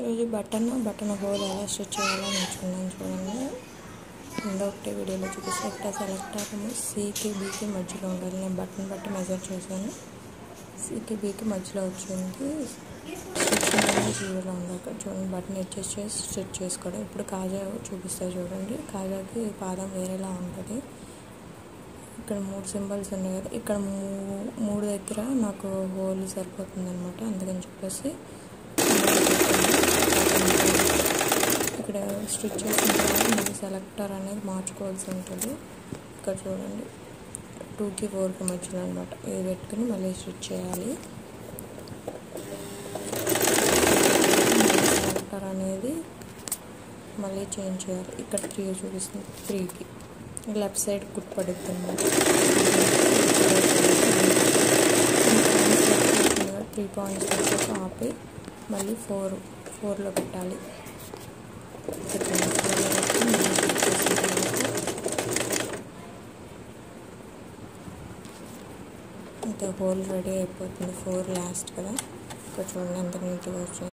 ఈరోజు button whole ఎలా stitch చేయాలో నేర్చుకున్నాను చూడండి. రెండో ఒకటే వీడియోలో చూపిస్తే ఇక్కడ సెలెక్టర్ సికి బీకి మధ్యలో ఉండాలి. నేను బటన్ బట్టి మెజర్ చేశాను. సికి బీకి మధ్యలో వచ్చింది. స్టిచ్చింగ్ అనేది జీరోలో ఉంది. అక్కడ చూడండి, బటన్ అడ్జస్ట్ చేసి స్టిచ్ చేసుకోవడం. ఇప్పుడు కాజా చూపిస్తా చూడండి. కాజాకి పాదం వేరేలా ఉంటుంది. ఇక్కడ 3 సింబల్స్ ఉన్నాయి కదా, ఇక్కడ 3 దగ్గర నాకు హోల్ సరిపోతుంది అనమాట. అందుకని చెప్పేసి ఇక్కడ స్టిచ్ చేసిన తర్వాత మళ్ళీ సెలెక్టర్ అనేది మార్చుకోవాల్సి ఉంటుంది. ఇక్కడ చూడండి, 2కి 4కి మధ్యలో అనమాట. ఇది పెట్టుకుని మళ్ళీ స్టిచ్ చేయాలి. సెలెక్టర్ అనేది మళ్ళీ చేంజ్ చేయాలి. ఇక్కడ 3 చూపిస్తుంది. 3కి లెఫ్ట్ సైడ్ కుట్ పడుతుంది అనమాట. 3 పాయింట్స్ వచ్చాక ఆపి మళ్ళీ 4లో పెట్టాలి. అయితే హోల్ రెడీ అయిపోతుంది. 4 లాస్ట్ కదా. ఇక్కడ చూడండి ఎంత నీట్గా వచ్చింది.